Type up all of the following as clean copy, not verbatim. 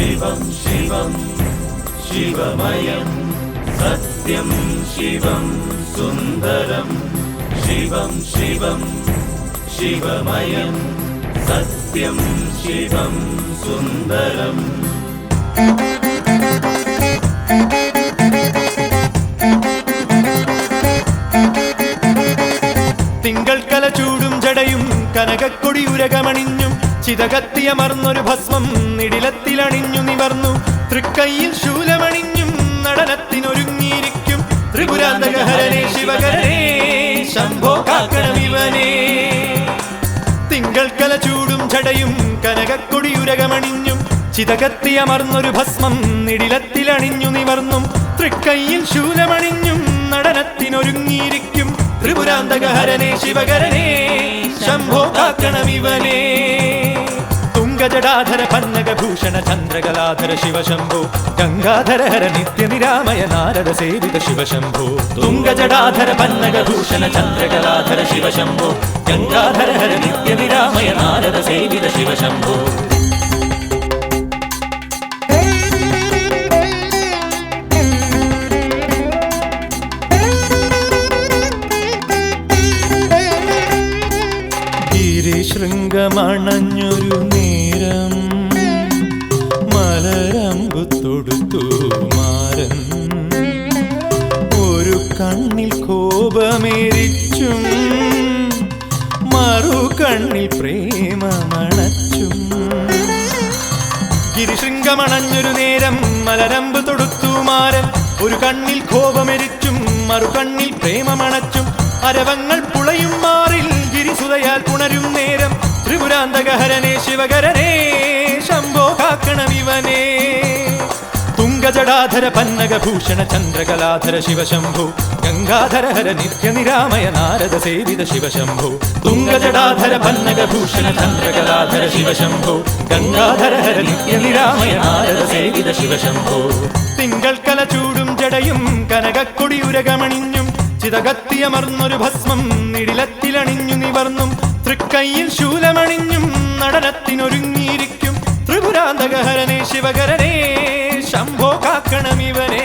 शिवं शिवं शिवमयं सत्यं शिवं सुन्दरं शिवं शिवं शिवमयं सत्यं शिवं सुन्दरम् തിങ്കൾ കല ചൂടും ജടയും കനകക്കൊടിയുരകമണിഞ്ഞും ചിതകത്തിയമർന്നൊരു ഭസ്മം നിടിലത്തിലണിഞ്ഞു നിവർന്നു തൃക്കൈയിൽ ശൂലമണിഞ്ഞും നടനത്തിനൊരുങ്ങിയിരിക്കും ത്രിപുരാന്തകഹരനേ ശിവകരനേ ശംഭോ കാക്കണമിവനേ. തിങ്കൾ കല ചൂടും ജടയും കനകക്കൊടിയുരകമണിഞ്ഞും ചിതകത്തിയമർന്നൊരു ഭസ്മം നിടിലത്തിലണിഞ്ഞു നിവർന്നും തൃക്കൈയിൽ ശൂലമണിഞ്ഞും നടനത്തിനൊരുങ്ങിയിരിക്കും ത്രിപുരാന്തകഹരനേ ശിവകരനേ ശംഭോ കാക്കണമിവനേ. തുംഗജടാധര പന്നകഭൂഷണ ചന്ദ്രകലാധര ശിവശംഭോ ഗംഗാധര ഹര നിത്യനിരാമയ നാരദ സേവിത ശിവശംഭോ. തുംഗജടാധര പന്നകഭൂഷണ ചന്ദ്രകലാധര ശിവശംഭോ ഗംഗാധര ഹര നിത്യനിരാമയ നാരദ സേവിത ശിവശംഭോ. ശൃംഗമണഞ്ഞൊരു നേരം മലരമ്പു തൊടുത്തു മാരൻ ഒരു കണ്ണിൽ കോപമേരിച്ചും മറു കണ്ണിൽ പ്രേമമണച്ചും. ഗിരിശൃംഗമണഞ്ഞൊരു നേരം മലരമ്പ് തൊടുത്തു മാരൻ ഒരു കണ്ണിൽ കോപമെരിച്ചും മറു കണ്ണിൽ പ്രേമമണച്ചും അരവങ്ങൾ പുളയും മാറിൽ ഗിരിസുതയാൽ പുണരും നേരം ത്രിപുരാന്തകഹരനേ ശിവകരനേ ശംഭോ കാക്കണമിവനേ. തുംഗജടാധര പന്നകഭൂഷണ ചന്ദ്രകലാധര ശിവശംഭോ ഗംഗാധര ഹര നിത്യനിരാമയ നാരദ സേവിത ശിവശംഭോ. തുംഗജടാധര പന്നകഭൂഷണ ചന്ദ്രകലാധര ശിവശംഭോ ഗംഗാധര ഹര നിത്യനിരാമയ നാരദ സേവിത ശിവശംഭോ. തിങ്കൾ കല ചൂടും ജടയും കനകക്കൊടിയുരകമണിഞ്ഞും ചിതകത്തിയമർന്നൊരു ഭസ്മം നിടിലത്തിലണിഞ്ഞു നിവർന്നും തൃക്കൈയിൽ ശൂലമണിഞ്ഞും നടനത്തിനൊരുങ്ങിയിരിക്കും ത്രിപുരാന്തകഹരനേ ശിവകരനേ ശംഭോ കാക്കണമിവനേ.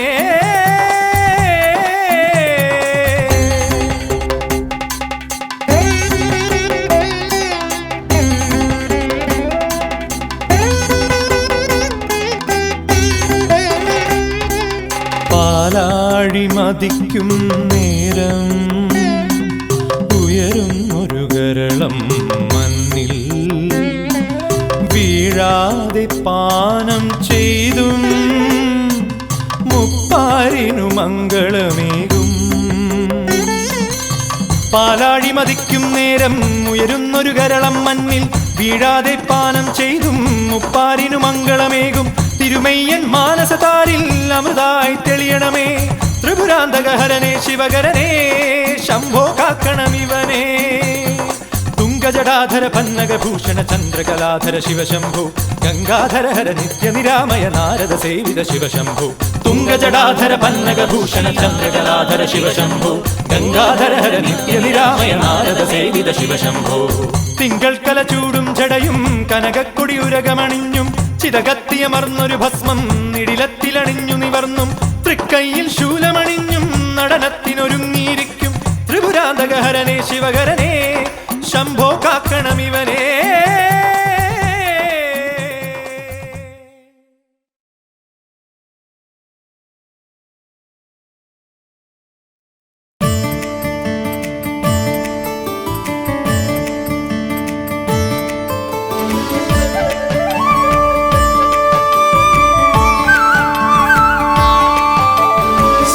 പാലാഴി മതിക്കും നേരം ഉയരുന്നൊരു ഗരളം മണ്ണിൽ വീഴാതെ പാനം ചെയ്തും മുപ്പാരിനു മംഗളമേകും. പാലാഴി മതിക്കും നേരം ഉയരുന്നൊരു ഗരളം മണ്ണിൽ വീഴാതെ പാനം ചെയ്തും മുപ്പാരിനു മംഗളമേകും തിരുമയ്യൻ മാനസതാരിൽ അമൃതായി തെളിയണമേ ത്രിപുരാന്തകഹരനേ ശിവകരനേ ശംഭോ കാക്കണമിവനേ. തുംഗജടാധര പന്നകഭൂഷണ ചന്ദ്രകലാധര ശിവശംഭോ ഗംഗാധര ഹര നിത്യനിരാമയ നാരദ സേവിത ശിവശംഭോ. തുംഗജടാധര പന്നകഭൂഷണ ചന്ദ്രകലാധര ശിവശംഭോ ഗംഗാധര ഹര നിത്യനിരാമയ നാരദ സേവിത ശിവശംഭോ. തിങ്കൾ കല ചൂടും ജടയും കനകക്കൊടിയുരകമണിഞ്ഞും ചിതകത്തിയമർന്നൊരു ഭസ്മം നിടിലത്തിലണിഞ്ഞു നിവർന്നും തൃക്കൈയിൽ ശൂലമണിഞ്ഞും നടനത്തിനൊരുങ്ങിയിരിക്കും ത്രിപുരാന്തകഹരനേ ശിവകരനേ ശംഭോ കാക്കണമിവനേ.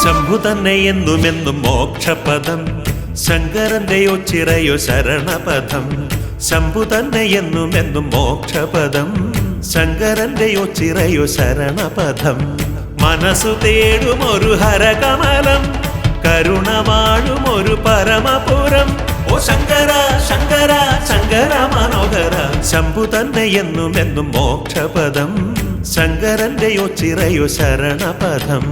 ശംഭു തന്നെ എന്നുമെന്നും മോക്ഷപദം ശങ്കരന്റെയോ ചിറയോ ശരണപദം. ശംഭു തന്നെ എന്നുമെന്നും മോക്ഷപദം ശങ്കരന്റെയോ ചിറയോ ശരണപദം. മനസ്സു തേടുമൊരു ഹരകമലം കരുണമാഴുമൊരു പരമപുരം. ഓ ശങ്കര ശങ്കര ശങ്കര മനോഹര. ശംഭു തന്നെ എന്നുമെന്നും മോക്ഷപദം ശങ്കരന്റെയോ ചിറയോ ശരണപദം.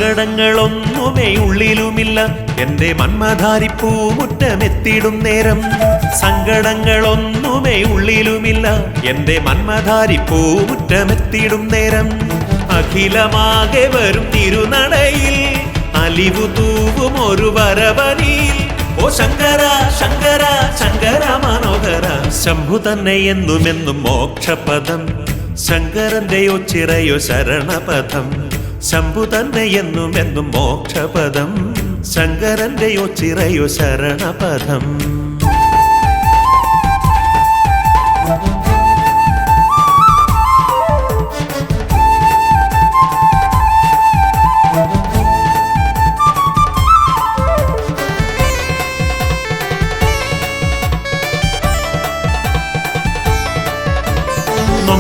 സങ്കടങ്ങളൊന്നുമേ ഉള്ളിലുമില്ല എന്റെ മന്മധാരിപ്പൂ മുറ്റമെത്തിടും നേരം സങ്കടങ്ങളൊന്നുമേ ഉള്ളിലുമില്ല എന്റെ മന്മധാരിപ്പൂ മുറ്റമെത്തിടും നേരം അഖിലമാകെ വരും തിരുനടയിൽ അലിവു തൂവും ഒരു വരവനിൽ ഓ ശങ്കര ശങ്കര ശങ്കര മനോഹര ശംഭു തന്നെ എന്നുമെന്നും മോക്ഷപദം ശങ്കരന്റെയോ ചിറയോ ശരണപദം ശംഭു തന്നെ എന്നുമെന്നും മോക്ഷപദം ശങ്കരന്റെയോ ചിറയോ ശരണപദം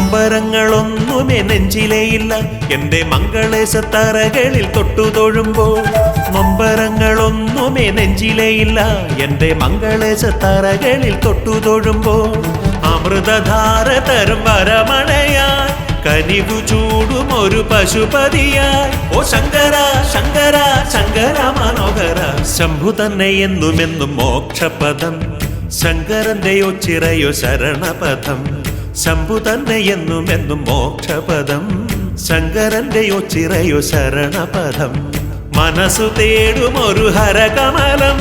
നൊമ്പരങ്ങളൊന്നുമേ നെഞ്ചിലേയില്ല എന്റെ മംഗളേശത്തറകളിൽ തൊട്ടു തൊഴുമ്പോൾ നൊമ്പരങ്ങളൊന്നുമേ നെഞ്ചിലേയില്ല എന്റെ മംഗളേശത്തറകളിൽ തൊട്ടു തൊഴുമ്പോൾ അമൃതധാര തരും വരമണയായി കനിവു ചൂടും ഒരു പശുപതിയായി ഓ ശങ്കര ശങ്കര ശങ്കര മനോഹര ശംഭു തന്നെ എന്നുമെന്നും മോക്ഷപദം ശങ്കരന്റെയോ ചിറയോ ശരണപദം ശംഭു തന്നെ എന്നുമെന്നും മോക്ഷപദം ശങ്കരന്റെയോ ചിറയോ ശരണപദം മനസ്സു തേടും ഒരു ഹരകമലം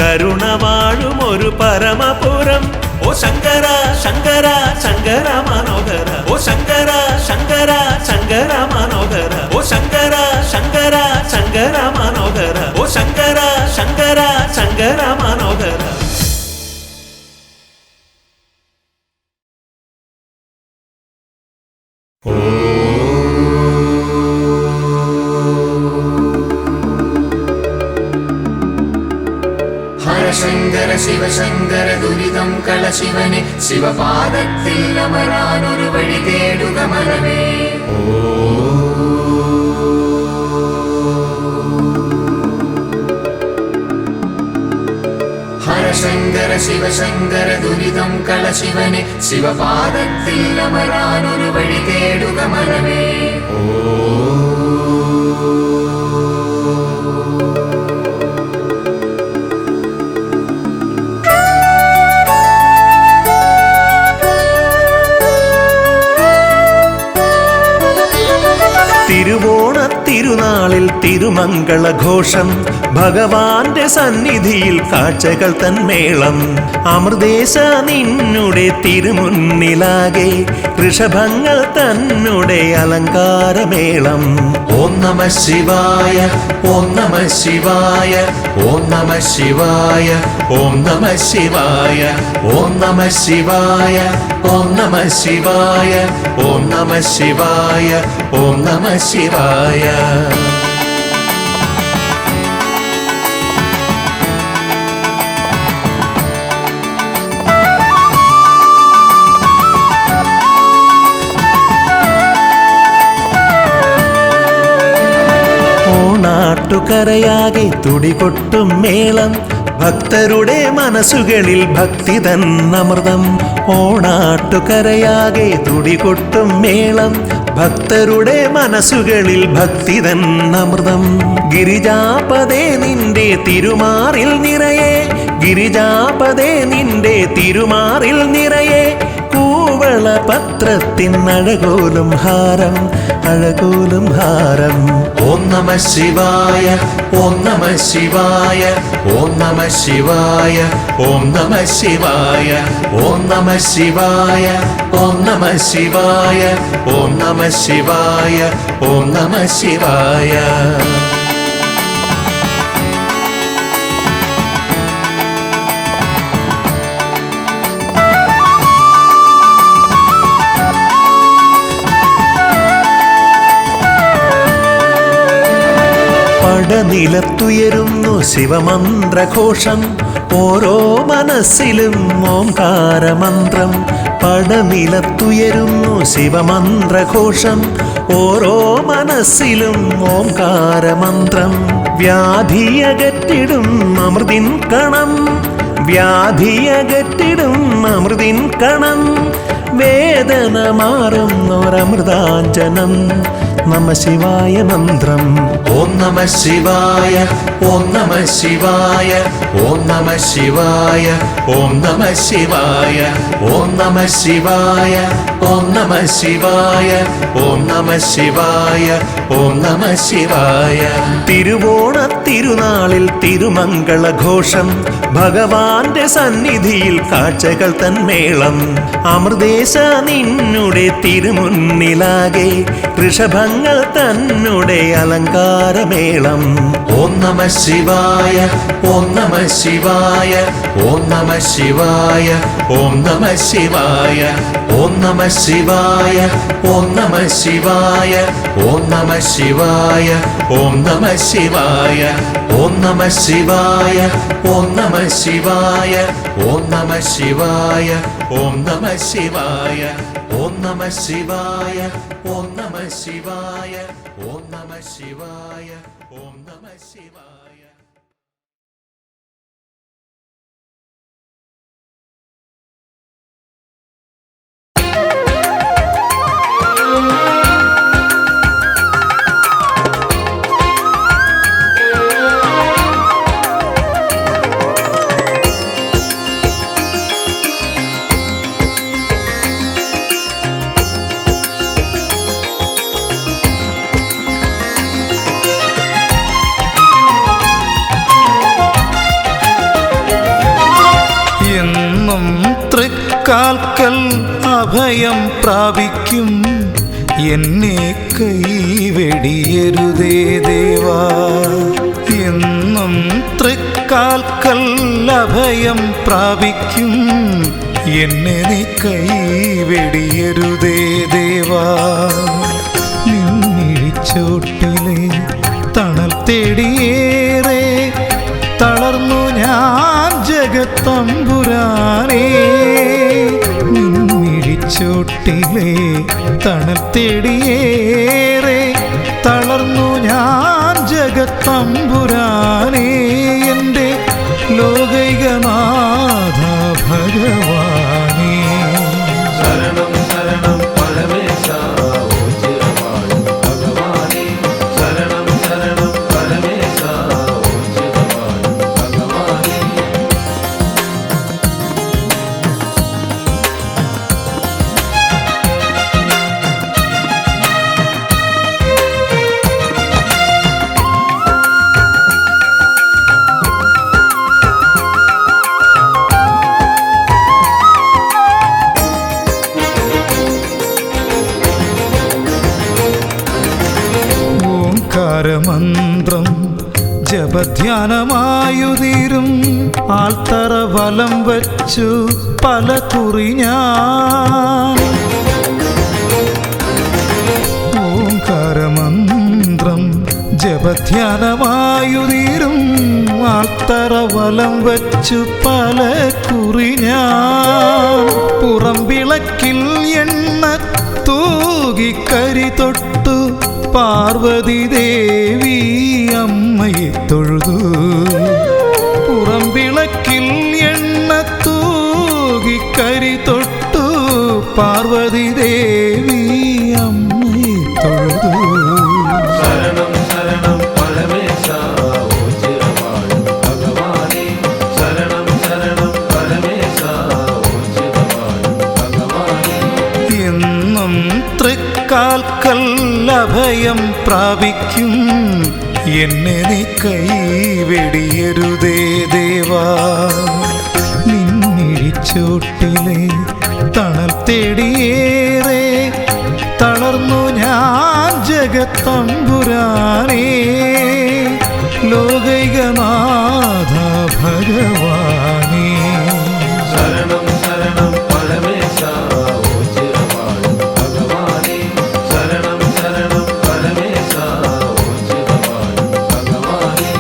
കരുണ വാഴും ഒരു പരമപുരം ഓ ശങ്കര ശങ്കര ശങ്കര മനോഹര ഓ ശങ്കര ശങ്കര ശങ്കര മനോഹര ഓ ശങ്കര ശങ്കര ശങ്കര മനോഹര ഓ ശങ്കര ശങ്കര ശങ്കര മനോഹര ഹരശങ്കര ശിവശങ്കര ദുരിതം കളശിവനെ ശിവപാദത്തിൽ അമരാനൊരു വഴി തേടുക മനമേ ഹരശങ്കര ശിവശങ്കര ദുരിതം കളശിവനെ ശിവപാദത്തിൽ അമരാനൊരു വഴി തേടുക മനമേ തിരുവോണത്തിരുനാളിൽ തിരുമംഗളഘോഷം ഭഗവാന്റെ സന്നിധിയിൽ കാഴ്ചകൾ തന്മേളം അമൃതേശ നിന്നുടെ തിരുമുന്നിലാകെ ഋഷഭങ്ങൾ തന്നുടെ അലങ്കാരമേളം ഓം നമ ശിവായ ഓം നമ ശിവായ ഓം നമ ശിവായ ഓം നമ ശിവായ ഓം നമ ശിവായ ഓം നമ ശിവായ ഓം നമ ശിവായ ഓം നമ ശിവായ ഓണാട്ടുകരയാകെ തുടികൊട്ടും മേളം ഭക്തരുടെ മനസ്സുകളിൽ ഭക്തി തന്നമൃതം ഓണാട്ടുകരയാകെ തുടികൊട്ടും മേളം ഭക്തരുടെ മനസ്സുകളിൽ ഭക്തി തന്നമൃതം ഗിരിജാപദേ നിന്റെ തിരുമാറിൽ നിറയെ ഗിരിജാപദേ നിന്റെ തിരുമാറിൽ നിറയെ കൂവള പത്രത്തിൻ അഴകോലും ഹാരം അഴകോലും ഹാരം ഓം നമ ശിവായ ഓം നമ ശിവായ ഓം നമ ശിവായ ഓം നമ ശിവായ ഓം നമ ശിവായ ഓം നമ ശിവായ ഓം നമ ശിവായ ഓം നമ ശിവായ പടനിലത്തുയരുന്നു ശിവമന്ത്രഘോഷം ഓരോ മനസ്സിലും ഓംകാരമന്ത്രം പടനിലത്തുയരുന്നു ശിവമന്ത്രഘോഷം ഓരോ മനസ്സിലും ഓംകാരമന്ത്രം വ്യാധിയകറ്റിടും അമൃതിൻ കണം വ്യാധിയകറ്റിടും അമൃതിൻ കണം വേദന മാറുന്നൊരമൃതാഞ്ജനം നമ ശിവായ മന്ത്രം. ഓം നമ ശിവായ, ഓം നമ ശിവായ, ഓം നമ ശിവായ, ഓം നമ ശിവായ, ഓം നമ ശിവായ, ഓം നമ ശിവായ, ഓം നമ ശിവായ, ഓം നമ ശിവായ. തിരുവോണ തിരുനാളിൽ തിരുമംഗളഘോഷം, ഭഗവാന്റെ സന്നിധിയിൽ കാഴ്ചകൾ തന്മേളം. അമൃതേശ നിന്നുടെ തിരുമുന്നിലാകെ ഋഷഭങ്ങൾ തന്നുടെ അലങ്കാരമേളം. ഓം നമ ശിവായ, ഓം നമ ശിവായ, ഓം നമ ശിവായ, ഓം നമ ശിവായ, ഓം നമ ശിവായ, ഓം നമ ശിവായ, ഓം നമ ശിവായ, ഓം നമ ശിവായ, ഓം നമ ശിവായ, ഓം നമ ശിവായ, ഓം നമ ശിവായ, ഓം നമ ശിവായ, ഓം നമ ശിവായ, ഓം നമ ശിവായ, ഓം നമ ശിവായ, ഓം നമ ശിവായ. കാൽക്കൽ അഭയം പ്രാപിക്കും എന്നെ കൈവെടിയരുതേ ദേവാ. എന്നും തൃക്കാൽക്കൽ അഭയം പ്രാപിക്കും എന്നെ നീ കൈവെടിയരുതേ ദേവാ. നിന്നിഴിച്ചോട്ടിലെ തണൽ തേടിയേറെ തളർന്നു ഞാൻ ജഗത്തമ്പുരാനേ. നിന്നിഴിച്ചോട്ടിലെ തണൽ തേടിയേറെ തളർന്നു ഞാൻ ജഗത്തമ്പുരാനേ. എൻ്റെ ലോകൈകനാഥ ഭഗവാനേ, ശരണം ശരണം പരമേശ ഭഗവാനേ, ശരണം ശരണം പരമേശ ഭഗവാനേ. മന്ത്രം ജപധ്യാനമായുതീരും ആൽത്തറ വലം വച്ചു പല കുറി ഞാൻ. ഓംകാരമന്ത്രം ജപധ്യാനമായുതീരും ആൽത്തറ വലം വച്ചു പല കുറി ഞാൻ. പുറംവിളക്കിൽ എണ്ണ തൂകിക്കരി തൊട്ടു പാർവതി ദേവി അമ്മയെ തൊഴുതു. പുറംവിളക്കിൽ എണ്ണ തൂകിക്കരി തൊട്ടു പാർവതി ദേവി അമ്മയെ തൊഴുതു. ശരണം ശരണം പരമേശ ഭഗവാനേ, ശരണം ശരണം പരമേശ ഭഗവാനേ. എന്നും തൃക്കാൽക്കൽ അഭയം പ്രാപിക്കും എന്നെ നീ കൈവെടിയരുതേ ദേവാ. നിന്നിഴിച്ചോട്ടിലെ തണൽ തേടിയേറെ തളർന്നു ഞാൻ ജഗത്തമ്പുരാനേ. ലോകൈകനാഥ ഭഗവാനേ, ശരണം ശരണം പരമേശ ഭഗവാനേ, ശരണം ശരണം പരമേശ ഭഗവാനേ.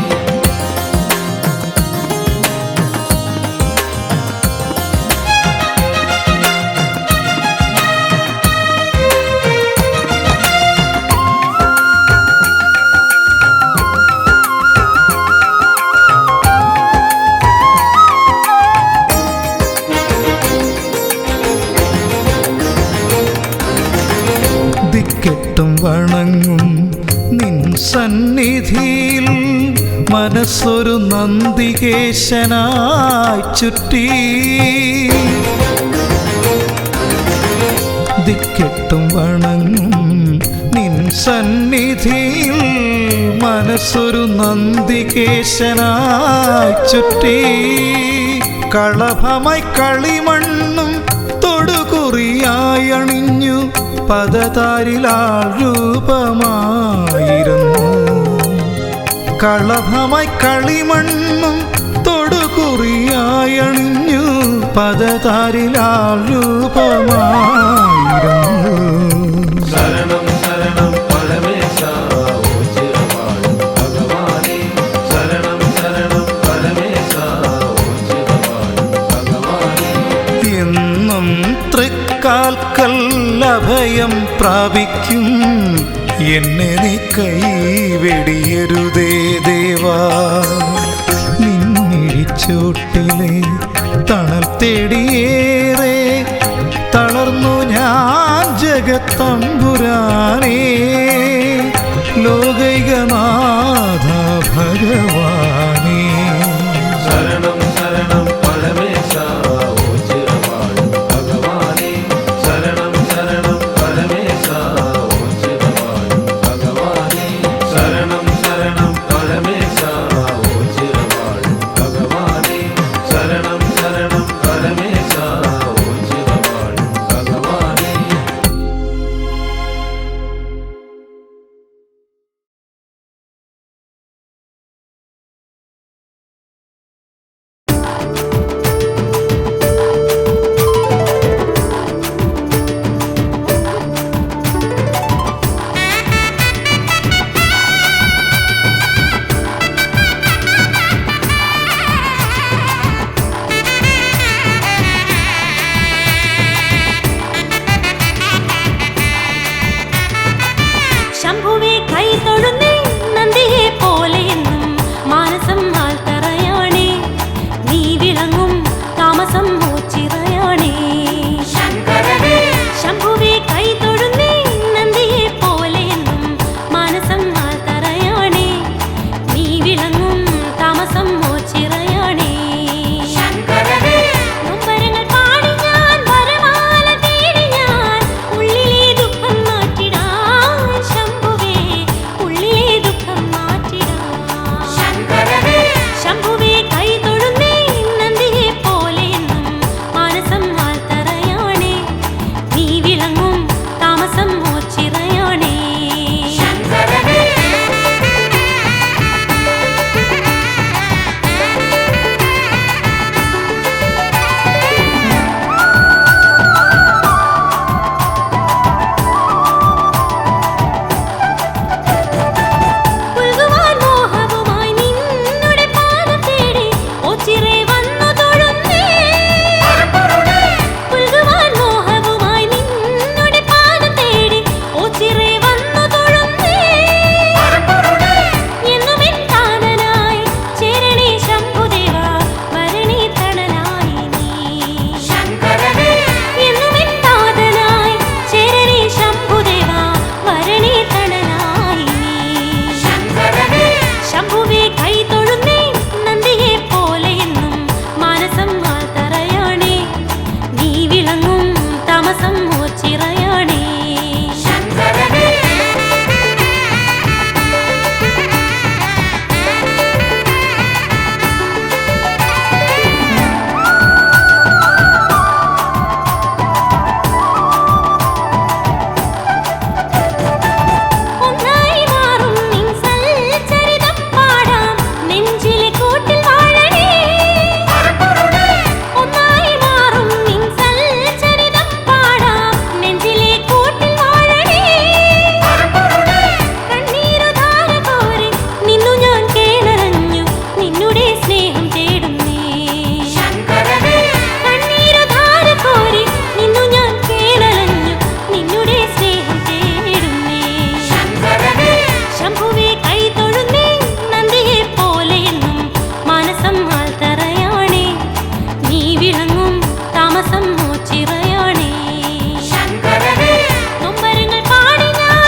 ദിക്കെട്ടും വണങ്ങും നിൻ സന്നിധിയിൽ മനസ്സൊരു നന്ദികേശനായി ചുറ്റി. ദിക്കെട്ടും വണങ്ങും നിൻ സന്നിധിയിൽ മനസ്സൊരു നന്ദികേശനായി ചുറ്റി. കളഭമായി കളിമണ്ണും തൊടുകുറിയായി അണിഞ്ഞു പദതാരിലാൾ രൂപമായിരുന്നു. കളഭമായി കളിമണ്ണും തൊടുകുറിയായി അണിഞ്ഞു പദതാരിലാൾ രൂപമായിരുന്നു. ശരണം ശരണം പരമേശ ഓച്ചിറവാഴും ഭഗവാനേ. ശരണം ശരണം പരമേശ ഓച്ചിറവാഴും ഭഗവാനേ. എന്നും തൃക്കാൽക്കൽ അഭയം പ്രാപിക്കും എന്നെ നീ കൈവെടിയരുതേ ദേവാ. നിന്നിഴിച്ചോട്ടിലെ തണൽ തേടിയേറെ തളർന്നു ഞാൻ ജഗത്തമ്പുരാനേ. ലോകൈകനാഥ ഭഗവാനേ. ശരണം ശരണം പരമേശ ഓച്ചിറവാഴും ഭഗവാനേ. ശരണം ശരണം പരമേശ ഓച്ചിറവാഴും ഭഗവാനേ. ശരണം ശരണം പരമേശ ഓച്ചിറവാഴും ഭഗവാനേ. ശരണം ശരണം പരമേശ ഓച്ചിറവാഴും ഭഗവാനേ. ശംഭുവേ കൈ തൊഴുന്നേ നന്ദിയെ പോലെയെന്നും മാനസം ആൽത്തറയാണേ. നീ വിളങ്ങും താമസം ഓച്ചിറയാണേ. ശംഭുവേ കൈ തൊഴുന്നേ നന്ദിയെ പോലെയെന്നും മാനസം ആൽത്തറയാണേ. നീ വിളങ്ങും താമസം ഓച്ചിറയാണേ. നൊമ്പരങ്ങൾ പാടി ഞാൻ വരമാല തേടി ഞാൻ ഉള്ളിലെ ദുഃഖം മാറ്റിടാൻ. ശംഭുവേ ഉള്ളിലെ ദുഃഖം മാറ്റിടാൻ. ശംഭുവേ കൈ തൊഴുന്നേ നന്ദിയെ പോലെയെന്നും മാനസം ആൽത്തറയാണേ. നീ വിളങ്ങും താമസം ഓച്ചിറയാണേ. പുൽകുവാൻ മോഹവുമായി നിന്നുടെ പാദം തേടി ഓച്ചിറേ വന്നു തൊഴുന്നേ. പുൽകുവാൻ മോഹവുമായി നിന്നുടെ പാദം തേടി ഓച്ചിറേ വന്നു തൊഴുന്നേ. എന്നും എൻ താതനായി ചേരണേ ശംഭുദേവാ വരണേ തണലായി നീ. എന്നും എൻ താതനായി ചേരണേ ശംഭുദേവാ വരണേ തണലായി നീ. ശംഭുവേ കൈ തൊഴുന്നേ നന്ദിയെ പോലെയെന്നും മാനസം ആൽത്തറയാണേ. നീ വിളങ്ങും താമസം ഓച്ചിറയാണേ. ഒന്നായി മാറും നിൻ സൽചരിതം പാടാം നെഞ്ചിലെ കൂട്ടിൽ വാഴണേ. ഒന്നായി മാറും നിൻ സൽചരിതം പാടാം നെഞ്ചിലെ കൂട്ടിൽ വാഴണേ. കണ്ണീരുധാര കോരി നിന്നു ഞാൻ കേണറഞ്ഞു നിന്നുടെ സ്നേഹം തേടുന്നേ. കണ്ണീരുധാര കോരി നിന്നു ഞാൻ കേണറഞ്ഞു നിന്നുടെ സ്നേഹം തേടുന്നേ. ശംഭുവേ കൈ തൊഴുന്നേ നന്ദിയെ പോലെയെന്നും മാനസം ആൽത്തറയാണേ. നീ വിളങ്ങും താമസം ഓച്ചിറയാണേ. നൊമ്പരങ്ങൾ പാടി ഞാൻ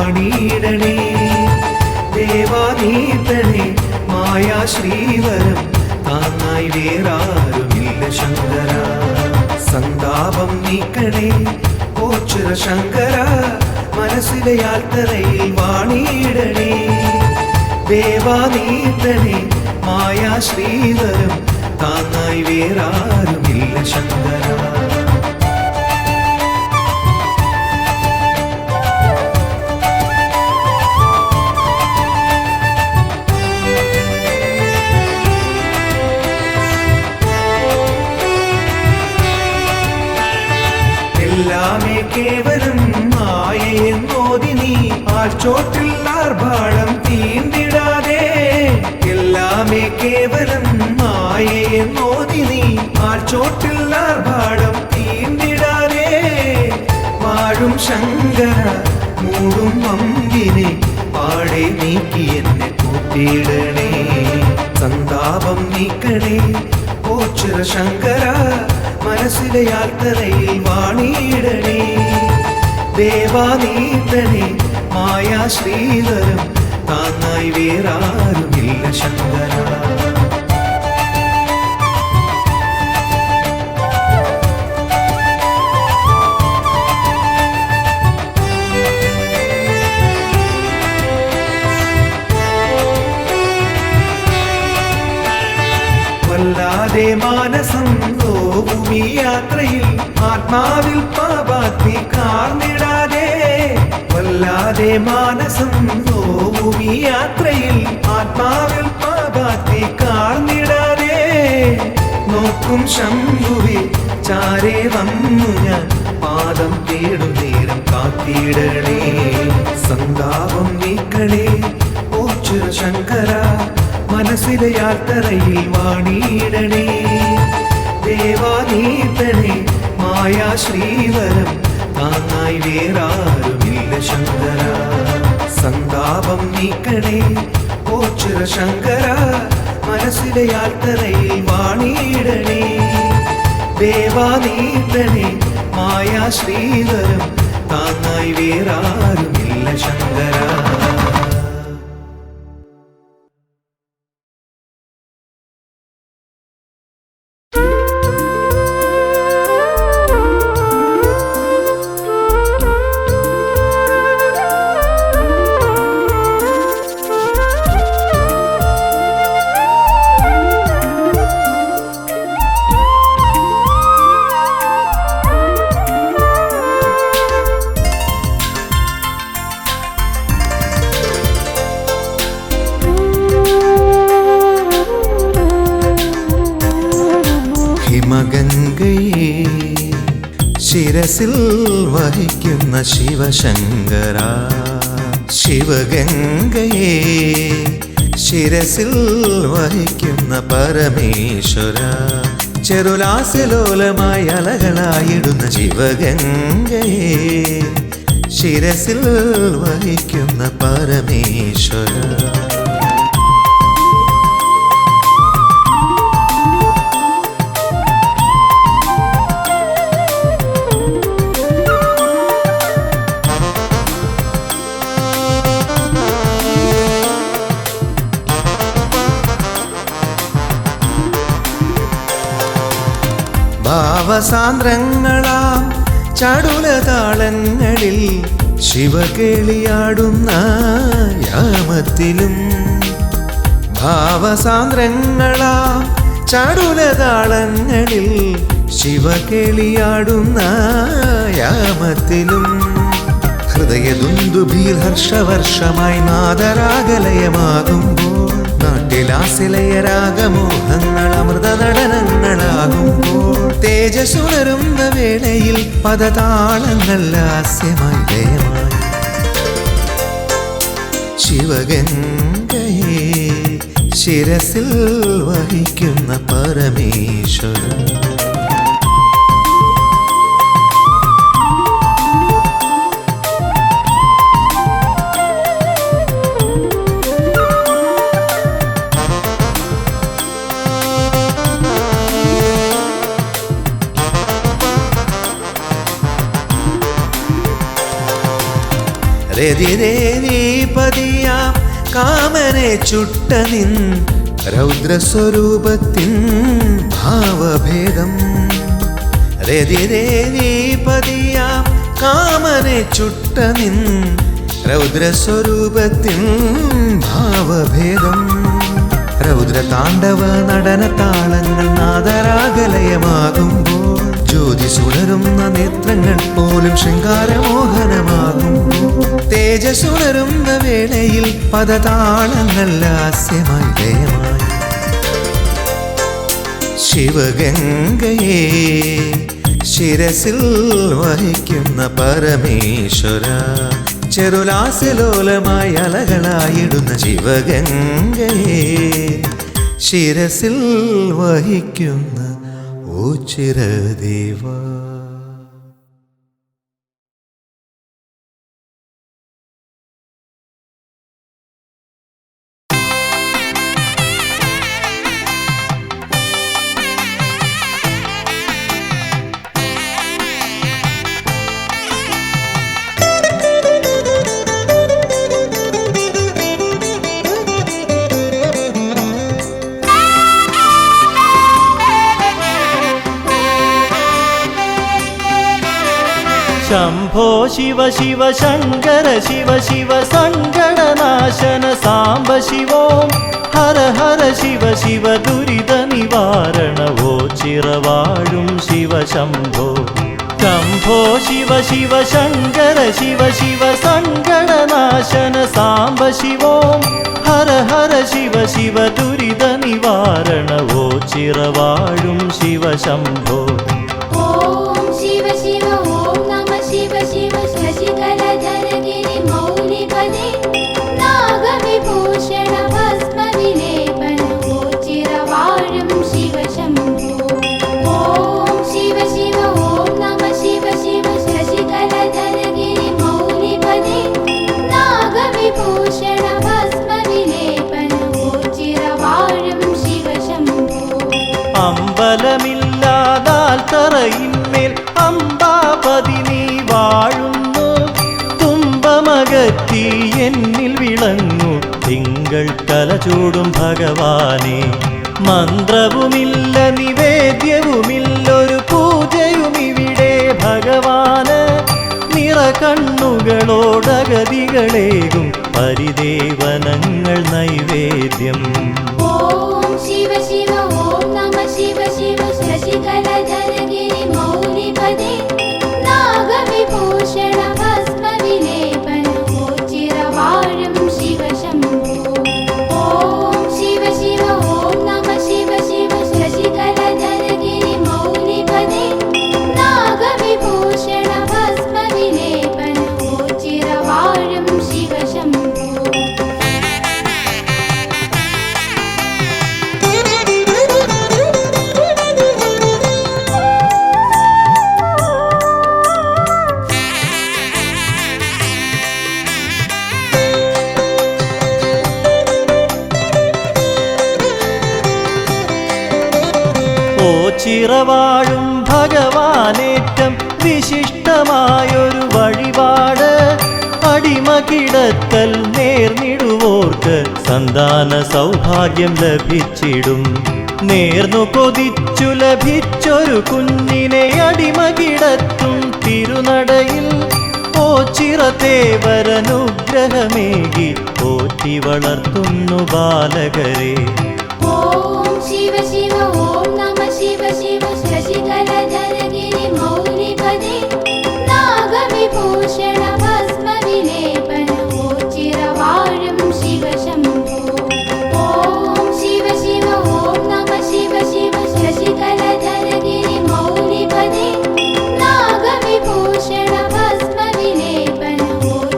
വാണിയിടണേ. ദേവാ നീ തന്നെ മായാ ശ്രീവരം താങ്ങായി വേറാരുമില്ല ശങ്കര. സന്താപം നീക്കണേ ഓച്ചിറ ശങ്കര, മനസ്സിലെ യാത്രയിൽ വാണിയിടണേ. ദേവാ നീ തന്നെ മായാ ശ്രീവരം താങ്ങായി വേറാരുമില്ല ശങ്കര. എല്ലാമേ കേവലം മായയെന്നോതി നീ ആഴ്ചോട്ടിൽ ആർഭാളം തീണ്ടിടാതെ. എല്ലാമേ കേവലം മായയെന്നോതി നീ ആഴ്ചോട്ടിൽ ആർഭാളം തീണ്ടിടാതെ. വാഴും ശങ്കര മൂടും അമ്പിനെ പാടെ നീക്കി എന്നെ കൂട്ടിയിടണേ. സന്താപം നീക്കണേ ഓച്ചിറ ശങ്കര, മനസ്സിലെ യാത്രയിൽ വാണിയിടണേ. ദേവാ നീ തന്നെ മായാ ശ്രീവരം താങ്ങായി വേറാരുമില്ല ശങ്കര. വല്ലാതെ മാനസം നോവും ഈ യാത്രയിൽ ആത്മാവിൽ പാപാഗ്നി കാർന്നിടാതെ. വല്ലാതെ മാനസം നോവും ഈ യാത്രയിൽ ആത്മാവിൽ പാപാഗ്നി കാർന്നിടാതെ. നോക്കും ശംഭുവേ ചാരേ വന്നു ഞാൻ പാദം തേടും നേരം കാത്തിടണേ. സന്താപം നീക്കണേ ഓച്ചിറ ശങ്കര, മനസ്സിലെ യാത്രയിൽ വാണിയിടണേ. ദേവാ നീ തന്നെ മായാ ശ്രീവരം താങ്ങായി വേറാരുമില്ല ശങ്കര. സന്താപം നീക്കണേ ഓച്ചിറ ശങ്കര, മനസ്സിലെ യാത്രയിൽ വാണിയിടണേ. ദേവാ നീ തന്നെ മായാ ശ്രീവരം താങ്ങായി വേറാരുമില്ല ശങ്കര. ഹിമഗംഗയെ ശിരസിൽ വഹിക്കുന്ന ശിവശങ്കര, ശിവഗംഗയെ ശിരസിൽ വഹിക്കുന്ന പരമേശ്വര. ചെറുലാസ്യലോലമായി അലകളായിടുന്ന ശിവഗംഗയെ ശിരസിൽ വഹിക്കുന്ന പരമേശ്വര. ഭാവസാന്ദ്രങ്ങളാം ചടുലതാളങ്ങളിൽ ശിവകേളിയാടുന്ന യാമത്തിലും. ഭാവസാന്ദ്രങ്ങളാം ചടുലതാളങ്ങളിൽ ശിവകേളിയാടുന്ന യാമത്തിലും. ഹൃദയദുന്ദുഭിയിൽ ഹർഷവർഷമായി നാദരാഗലയമാകുമ്പോൾ, നാട്ടിലാസിലയ രാഗമോഹങ്ങൾ അമൃത നടനങ്ങളാകുമ്പോൾ, തേജസ്സുണരുന്ന വേളയിൽ പദതാളങ്ങൾ ലാസ്യമായി ലയമായി. ശിവഗംഗയെ ശിരസിൽ വഹിക്കുന്ന പരമേശ്വര. രതിദേവീപതിയാം കാമനെ ചുട്ട നിൻ രൗദ്രസ്വരൂപത്തിൻ ഭാവഭേദം. രതിദേവീപതിയാം കാമനെ ചുട്ട നിൻ രൗദ്രസ്വരൂപത്തിൻ ഭാവഭേദം. രൗദ്രതാണ്ഡവ നടന താളങ്ങൾ നാദരാഗലയമാകുമ്പോൾ ജ്യോതിസുണരുന്ന നേത്രങ്ങൾ പോലും ശൃംഗാരമോഹനമാകുമ്പോൾ തേജസുണരുന്ന വേളയിൽ പദതാളങ്ങൾ ലാസ്യമായി ലയമായി. ശിവഗംഗയെ ശിരസിൽ വഹിക്കുന്ന പരമേശ്വര, ചെറുലാസ്യലോലമായി അലകളായിടുന്ന ശിവഗംഗയെ ശിരസിൽ വഹിക്കുന്ന ഓ ചിരദേവ. ശംഭോ ശിവ ശിവ ശങ്കര ശിവ ശിവ സങ്കടനാശന സാംബ ശിവോം ഹര ഹര ശിവ ശിവ ദുരിത നിവാരണവോ ചിറവാഴും ശിവ ശംഭോ. ശംഭോ ശിവ ശിവ ശങ്കര ശിവ ശിവ സങ്കടനാശന സാംബ ശിവോം ഹര ഹര ശിവ ശിവ ദുരിത നിവാരണവോ ചിറവാഴും ശിവ ശംഭോ. ഓം ശിവ ശിവ ഓം നമ ശിവ ശിവ ശശികലധരഗിരി മൗലിപദേ നാഗവിഭൂഷണ ഭസ്മ വിലേപന ചിരവാഴും ശിവ ശംഭോ. ഓം ശിവ ശിവ ഓം നമ ശിവ ശിവ ശശികലധരഗിരി മൗലിപദേ നാഗവിഭൂഷണ ഭസ്മ വിലേപന ചിരവാഴും ശിവ ശംഭോ. അമ്പലമില്ലാതാൽ തറയിന്മേൽ അംബാപതി നീ വാഴുന്നു. തുമ്പമകറ്റി എന്നിൽ വിളങ്ങു തിങ്കൾ കലചൂടും ഭഗവാനെ. മന്ത്രവുമില്ല നിവേദ്യവുമില്ലൊരു പൂജയുമിവിടെ ഭഗവാന്. നിറകണ്ണുകളോടഗതികളേകും പരിദേവനങ്ങൾ നൈവേദ്യം. ഓം ശിവ ശിവ ഓം നമ ശിവ ശിവ ശശികലധരഗിരി മൗലിപദേ നാഗവിഭൂഷണ ഭസ്മ വിലേപന ചിരവാഴും ശിവ ശംഭോ. ഓം ശിവ ശിവ ഓം നമ ശിവ ശിവ ശശികലധരഗിരി മൗലിപദേ നാഗവിഭൂഷണ ഭസ്മ വിലേപന ചിരവാഴും ശിവ ശംഭോ. ഓ ചിറവാഴും ഭഗവാനേറ്റം വിശിഷ്ടമായൊരു വഴിപാട്. അടിമ കിടത്തൽ നേർന്നിടുവോർക്ക് സന്താന സൗഭാഗ്യം ലഭിച്ചിടും. നേർന്നു കൊതിച്ചു ലഭിച്ചൊരു കുഞ്ഞിനെ അടിമ കിടത്തും തിരുനടയിൽ. ഓ ചിറതേവരനുഗ്രഹമേകി പോറ്റി വളർത്തുന്നു ബാലകരെ. ഓം ശിവ ശിവ ഓം നമ ശിവ ശിവ ശശികലധരഗിരി മൗലിപദേ നാഗവിഭൂഷണ ഭസ്മ വിലേപന ചിരവാഴും ശിവ ശംഭോ. ഓം ശിവ ശിവ ഓം നമ ശിവ ശിവ ശശികലധരഗിരി മൗലിപദേ നാഗവിഭൂഷണ ഭസ്മ വിലേപന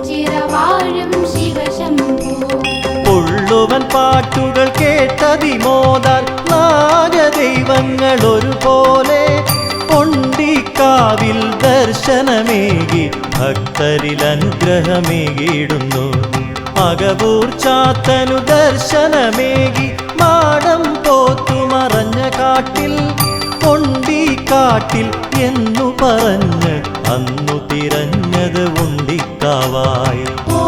ചിരവാഴും ശിവ ശംഭോ. ഉള്ളുവൻ പാട്ടുകൾ കേട്ടതിമോദാൽ നാഗദൈവങ്ങൾ ഒരുപോലെ പൊണ്ടിക്കാവിൽ ദർശനമേകി ഭക്തരിൽ അനുഗ്രഹമേകിയിടുന്നു. അകവൂർ ചാത്തനു ദർശനമേകി മാടം പോത്തു മറഞ്ഞ കാട്ടിൽ പൊണ്ടിക്കാട്ടിൽ എന്നു പറഞ്ഞ് അന്നു തിരഞ്ഞത് ഉണ്ടിക്കാവായി. ഓ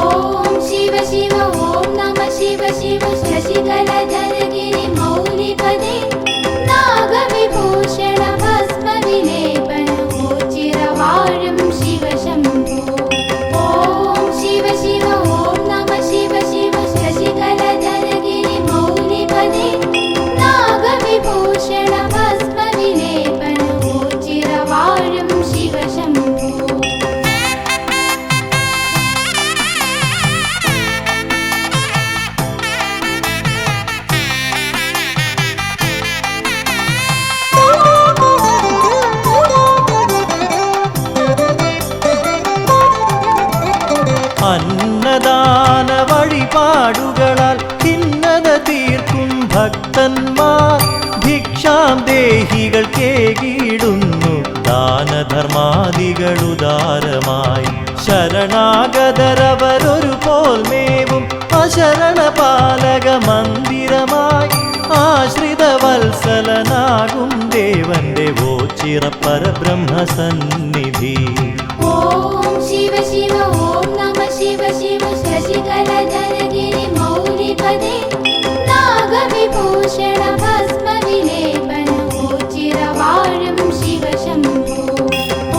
നാടുകളാൽ ഖിന്നത തീർക്കും ഭക്തന്മാർ ഭിക്ഷാം ദേഹികൾ കേകിടുന്നു ദാനധർമാദികളുദാരമായി ശരണാഗതരവരൊരു പോൽ മേവും അശരണപാലക മന്ദിരമായി ആശ്രിത വത്സലനാകും ദേവന്റെ ഓച്ചിറ പരബ്രഹ്മസന്നിധി. ഓം ശിവ ശിവ ഓം നമ ശിവ ശിവ ശശികലധരഗിരി മൗലിപദേ നാഗവിഭൂഷണ ഭസ്മ വിലേപന ഓച്ചിരവാഴും ശിവ ശംഭോ.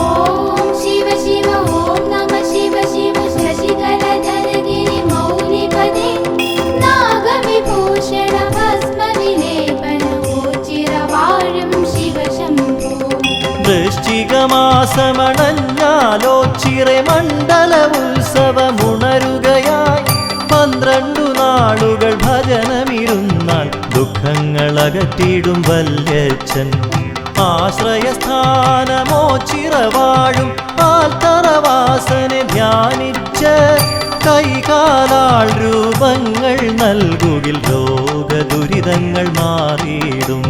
ഓം ശിവ ശിവ ഓം നമ ശിവ ശിവ ശശികലധരഗിരി മൗലിപദേ നാഗവിഭൂഷണ ഭസ്മ വിലേപന ഓച്ചിരവാഴും ശിവ ശംഭോ. വൃശ്ചികമാസമണഞ്ഞാലോച്ചിറെ മണ്ഡല ഉത്സവമുണരുകയായി 12 നാളുകൾ ഭജനമിരുന്നാൽ ദുഃഖങ്ങളകറ്റിടും വല്യച്ഛൻ ആശ്രയസ്ഥാനമോച്ചിറവാഴും ആൽത്തറവാസനെ ധ്യാനിച്ച് കൈകാലാൾ രൂപങ്ങൾ നൽകുകിൽ രോഗദുരിതങ്ങൾ മാറിയിടും.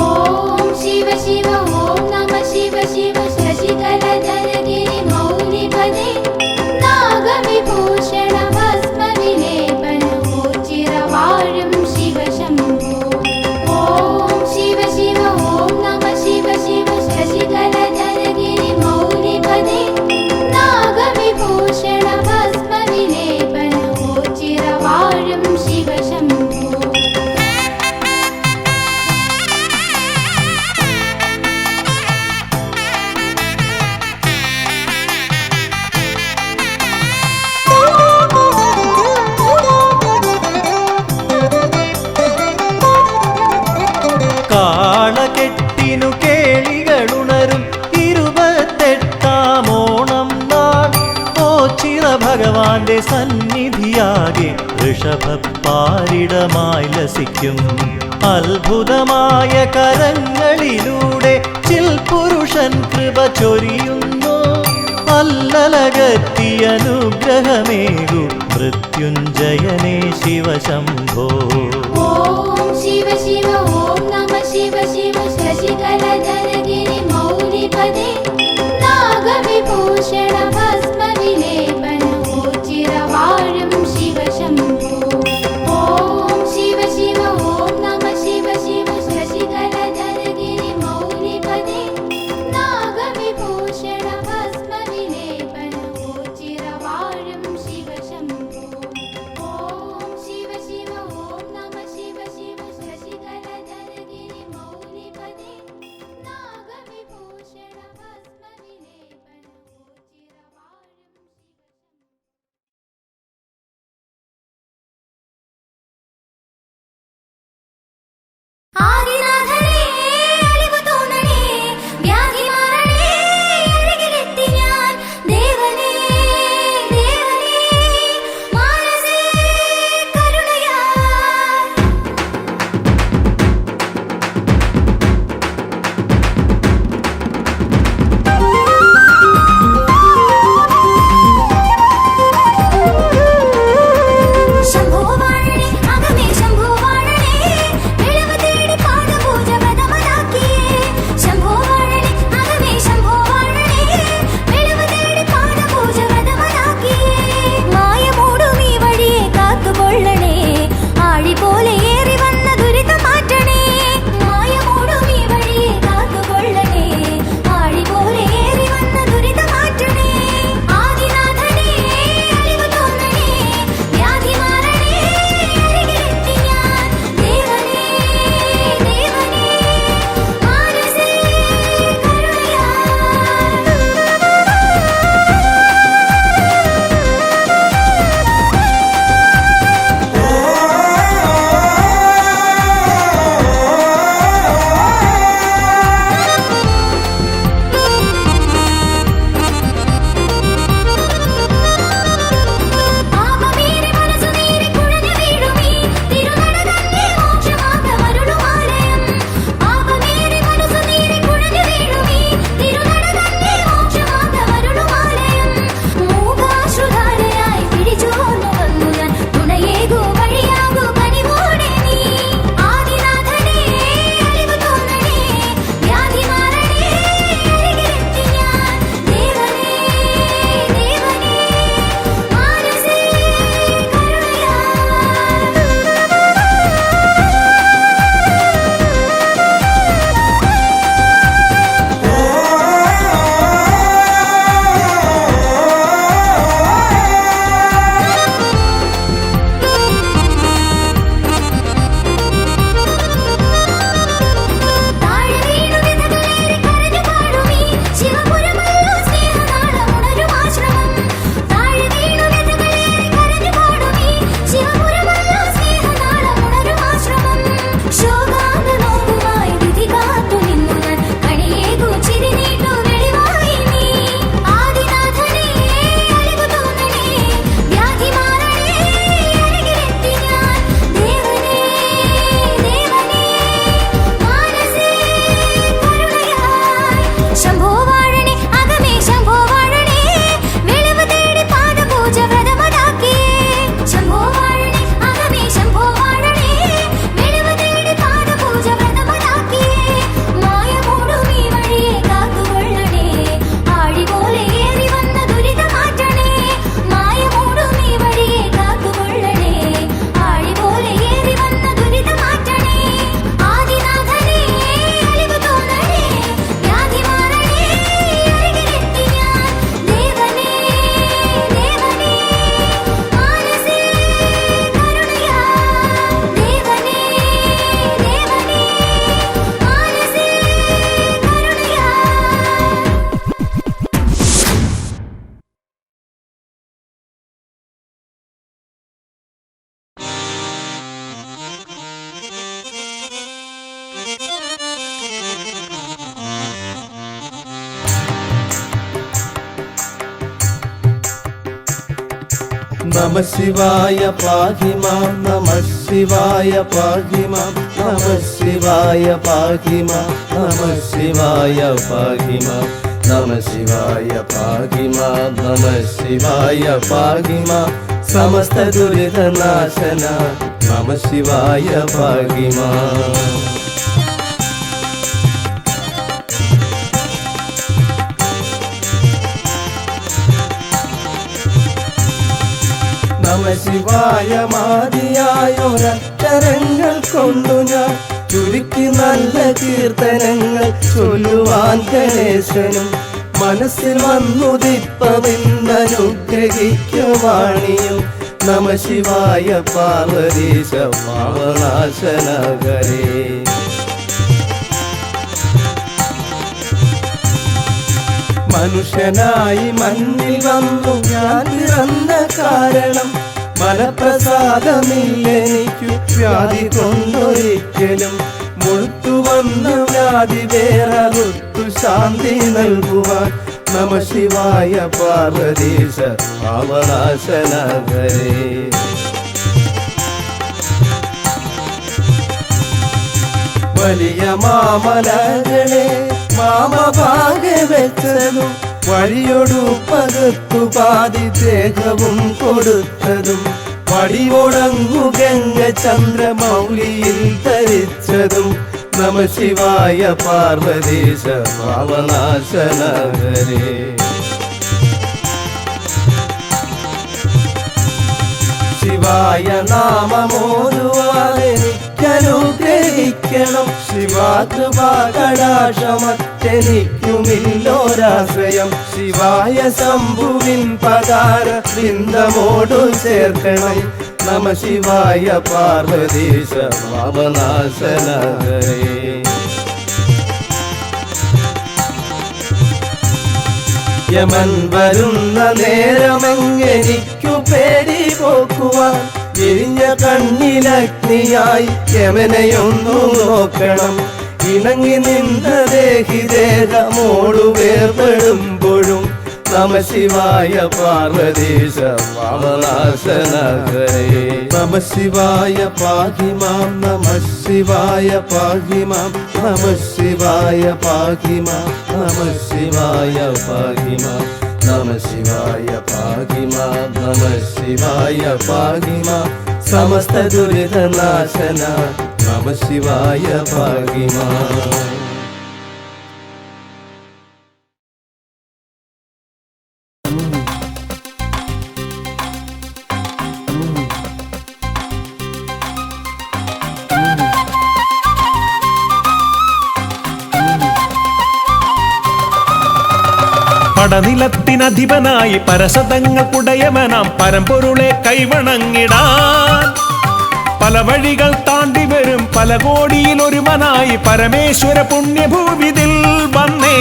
ഓം ശിവ ശിവ ഓം നമ ശിവ ശിവ ശശികലധരഗിരി മൗലിപദേ നാഗവിഭൂഷണ ഭസ്മ വിലേപന ഓച്ചിരവാഴും ശിവ ശംഭോ. ഓം ശിവ ശിവ ഓം നമ ശിവ ശിവ ശശികലധരഗിരി മൗലിപദേ നാഗവിഭൂഷണ ഭസ്മ വിലേപന ഓച്ചിരവാഴും ശിവ ശംഭോ. കാളകെട്ടിനു കേളികളുണരും 28-ാം ഓണം നാൾ ഓച്ചിറ ഭഗവാന്റെ സന്നിധിയാകെ ഋഷഭപ്പാരിടമായി ലസിക്കും. അത്ഭുതമായ കരങ്ങളിലൂടെ ചിൽപുരുഷൻ കൃപ ചൊരിയുന്നു. അല്ലലകത്തിയ അനുഗ്രഹമേകു മൃത്യുഞ്ജയനേ ശിവശംഭോ. ഓം ശിവ ശിവ ഓം നമ ശിവ ശിവ ശശികലധരഗിരി മൗലിപദേ നാഗവിഭൂഷണ ഭസ്മ വിലേപന ഓച്ചിരവാഴും ശിവ ശംഭോ. ഓം ശിവ ശിവ ഓം നമ ശിവ ശിവ ശശികലധരഗിരി മൗലിപദേ നാഗവിഭൂഷണ ഭസ്മ വിലേപന ഓച്ചിരവാഴും ശിവ ശംഭോ. ഓം ശിവ ശിവ ഓം നമ ശിവ ശിവ ശശികലധരഗിരി മൗലിപദേ നാഗവിഭൂഷണ നമഃ ശിവായ പാഹി മാം നമഃ ശിവായ പാഹി മാം നമഃ ശിവായ പാഹി മാം നമഃ ശിവായ പാഹി മാം നമഃ ശിവായ പാഹി മാം നമഃ ശിവായ പാഹി മാം സമസ്ത ദുരിതനാശന നമഃ ശിവായ പാഹി മാം നമഃ ശിവായ മാതിയായൊരക്ഷരങ്ങൾ കൊണ്ടു ഞാൻ ചുരുക്കി നല്ല കീർത്തനങ്ങൾ ചൊല്ലുവാൻ ഗണേശനും മനസ്സിൽ വന്നുദിപ്പമെന്നനുഗ്രഹിക്കുവാണിയും നമഃ ശിവായ പാർവതീശ പാവനാശനകരേ മനുഷ്യനായി മണ്ണിൽ വന്നു ഞാൻ പിറന്ന കാരണം മനപ്രസാദമില്ലെനിക്കു വ്യാധി കൊണ്ടൊരിക്കലും മുഴുത്തു വന്ന വ്യാധി വേറൊത്തു ശാന്തി നൽകുവാൻ നമഃ ശിവായ പാർവതീശ പാവനാശനകരേ വലിയ മാമലകളെ മാമഭാഗെ വെച്ചതും വഴിയൊടു പകത്തു പാതി ദേഹവും കൊടുത്തതും വടിയോടങ്ങു ഗംഗ ചന്ദ്രമൗലിയിൽ ധരിച്ചതും നമഃ ശിവായ പാർവതീശ പാവനാശനകരേ ശിവായ നാമമോതുവാനെനിക്കനുഗ്രഹിക്കണം ശിവാകൃപാകടാക്ഷമറ്റെനിക്കുമില്ലോരാശ്രയം ശിവായ ശംഭുവിൻ പകാര ബിന്ദമോടു ചേർക്കണം നമഃ ശിവായ പാർവതീശ പാവനാശനകരേ യമൻ വരുന്ന നേരമെങ്ങെനിക്കു പേടി പോക്കുവാൻ വിരിഞ്ഞ കണ്ണിലഗ്നിയായി യമനെയൊന്നു നോക്കണം ഇണങ്ങി നിന്ന ദേഹി ദേഹമോടു വേർപെടുമ്പോഴും നമഃ ശിവായ പാർവതീശ പാവനാശനകരേ നമഃ ശിവായ പാഹി മാം നമഃ ശിവായ പാഹി മാം നമഃ ശിവായ പാഹി മാം നമഃ ശിവായ പാഹി മാം നമഃ ശിവായ പാഹി മാം നമഃ ശിവായ പാഹി മാം സമസ്ത ദുരിതനാശന നമഃ ശിവായ പാഹി മാം പടനിലത്തിനധിപനായി പരസതങ്ങൾക്കുടയമനാം പരമ്പൊരുളെ കൈവണങ്ങിടാൻ പല വഴികൾ താണ്ടി വരും പല കോടിയിലൊരുവനായി പരമേശ്വര പുണ്യഭൂവിതിൽ വന്നേ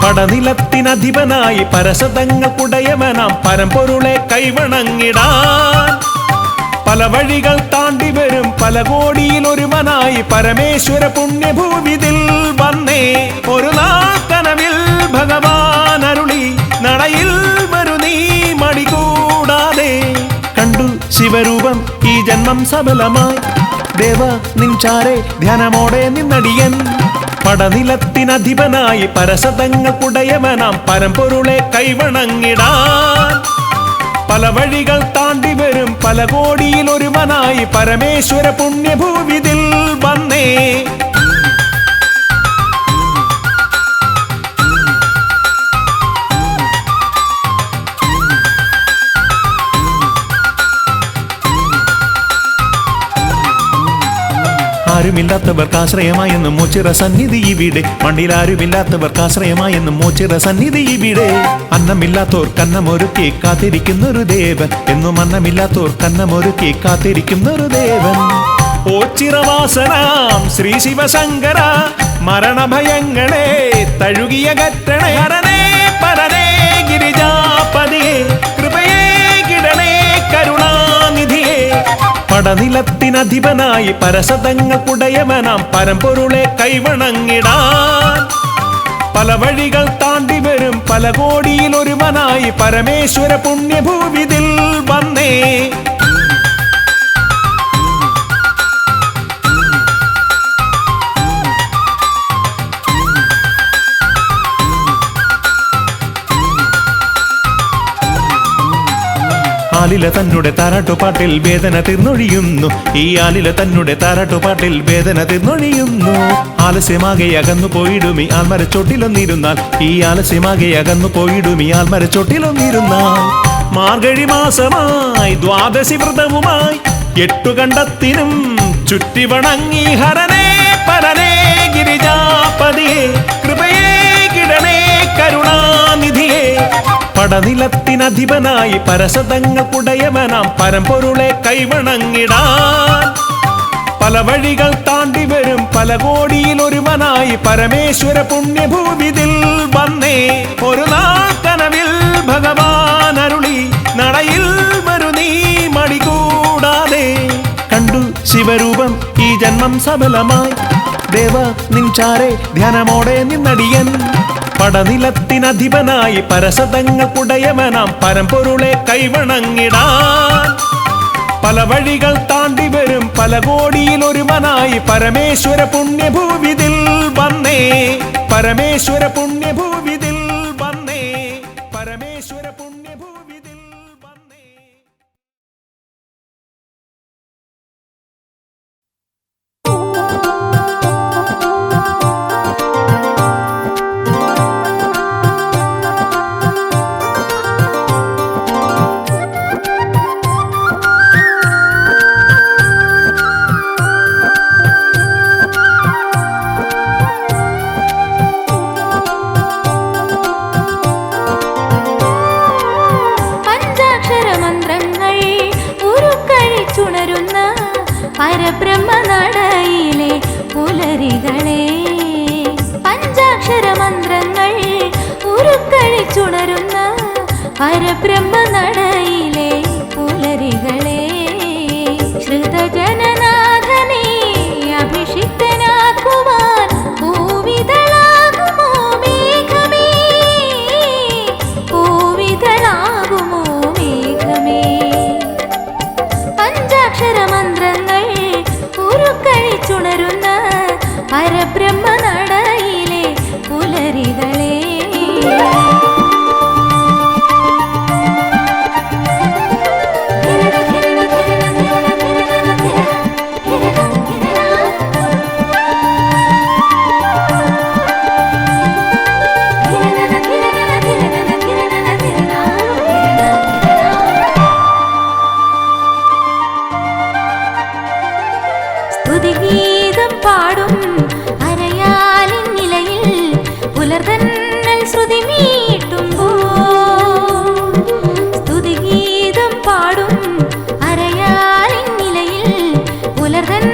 പടനിലത്തിനധിപനായി പരസതങ്ങൾക്കുടയമനാം പരമ്പൊരുളെ കൈവണങ്ങിടാൻ പല വഴികൾ താണ്ടി വരും പല കോടിയിലൊരുവനായി പരമേശ്വര പുണ്യഭൂവിതിൽ വന്നേ ഒരു നാൾ കനവിൽ ഭഗവാൻ അരുളി നടയിൽ വരു നീ മടികൂടാതെ കണ്ടു ശിവരൂപം ഈ ജന്മം സഫലമായി ദേവ നിൻചാരെ ധ്യാനമോടെ നിന്നടിയൻ പടനിലത്തിനധിപനായി പരസതങ്ങൾക്കുടയമനാം പരമ്പൊരുളെ കൈവണങ്ങിടാൻ പല വഴികൾ താണ്ടി വരും പല കോടിയിലൊരുവനായി പരമേശ്വര പുണ്യഭൂവിതിൽ വന്നേ ആരുമില്ലാത്തവർക്ക് ആശ്രയമായെന്നും മോച്ചിറ സന്നിധി ഇവിടെ മണ്ണിൽ ആരുമില്ലാത്തവർക്ക് ആശ്രയമായെന്നും മോച്ചിറ സന്നിധി ഇവിടെ അന്നമില്ലാത്തോർ കന്നമൊരുക്കി കാത്തിരിക്കുന്നൊരു ദേവൻ എന്നും അന്നമില്ലാത്തോർ കന്നമൊരുക്കി കാത്തിരിക്കുന്നൊരു ദേവൻ ഓച്ചിറവാസനാം ശ്രീ ശിവശങ്കര മരണഭയങ്ങളെ തഴുകിയ ഗറ്റണേ ഹരനേ പരനേ ഗിരിജാപതിയെ കൃപയേ കിടണേ കരുണാനിധിയെ പടനിലത്തിനധിപനായി പരസതങ്ങൾക്കുടയമനാം പരമ്പൊരുളെ കൈവണങ്ങിടാൻ പല വഴികൾ താണ്ടി വരും പല കോടിയിലൊരുവനായി പരമേശ്വര പുണ്യഭൂവിതിൽ വന്നേ. ആലില തന്നെ താരാട്ടുപാട്ടിൽ വേദന തീർന്നൊഴിയുന്നു. ഈ ആലില തന്നെ താരാട്ടുപാട്ടിൽ വേദന തീർന്നൊഴിയുന്നു. ആലസ്യമാകെ അകന്നു പോയിടുമി ആൽമരച്ചോട്ടിലൊന്നിരുന്നാൽ. ഈ ആലസ്യമാകെ അകന്നു പോയിടുമി ആൽമരച്ചോട്ടിലൊന്നിരുന്നാൽ. മാർഗഴി മാസമായി ദ്വാദശി വ്രതവുമായി 8 കണ്ടത്തിനും ചുറ്റി വണങ്ങി ഹരനേ പരനേ ഗിരിജാപതിയെ കൃപയേ കിടനേ കരുണാനിധിയെ. പടനിലത്തിനധിപനായി പരസതങ്ങൾക്കുടയവനാം പരമ്പൊരുളെ കൈവണങ്ങിടാൻ. പല വഴികൾ താണ്ടി വരും പല കോടിയിൽ ഒരുവനായി പരമേശ്വര പുണ്യഭൂമിതിൽ വന്നേ. ഒരു നാൾ കനവിൽ ഭഗവാൻ അരുളി നടയിൽ വരു നീ മടികൂടാതെ. കണ്ടു ശിവരൂപം ഈ ജന്മം സഫലമായി. ദേവ നിൻചാരെ ധ്യാനമോടെ നിന്നടിയൻ. പടനിലത്തിനധിപനായി പരസതങ്ങൾക്കുടയവനാം പരമ്പൊരുളെ കൈവണങ്ങിടാൻ. പല വഴികൾ താണ്ടി വരും പല കോടിയിൽ ഒരുവനായി പരമേശ്വര പുണ്യഭൂവിതിൽ വന്നേ. പരമേശ്വര പുണ്യഭൂവിതിൽ വന്നേ. പരമേശ്വര പുണ്യഭൂവിതിൽ വന്നേ. പരബ്രഹ്മനടയിലെ പുലരികളെ. പഞ്ചാക്ഷര മന്ത്രങ്ങൾ ഉരുക്കഴിച്ചുണരുന്ന പരബ്രഹ്മനടയിലെ പുലരികളെ. ശ്രുതജനനാഥനെ അഭിഷിക്തനാക്കുവാൻ പൂവിതളാകുമോ മേഘമേ. പൂവിതളാകുമോ മേഘമേ. പഞ്ചാക്ഷര മന്ത്രങ്ങൾ ഉരുക്കഴിച്ചുണരുന്ന പരബ്രഹ്മനടയിലെ പുലരികളെ. സ്തുതിഗീതം പാടും അരയാലിൻ നിലയിൽ പുലർതന്നൽ ശ്രുതി മീട്ടുമ്പോൾ. സ്തുതിഗീതം പാടും അരയാലിൻ നിലയിൽ പുലർതന്നൽ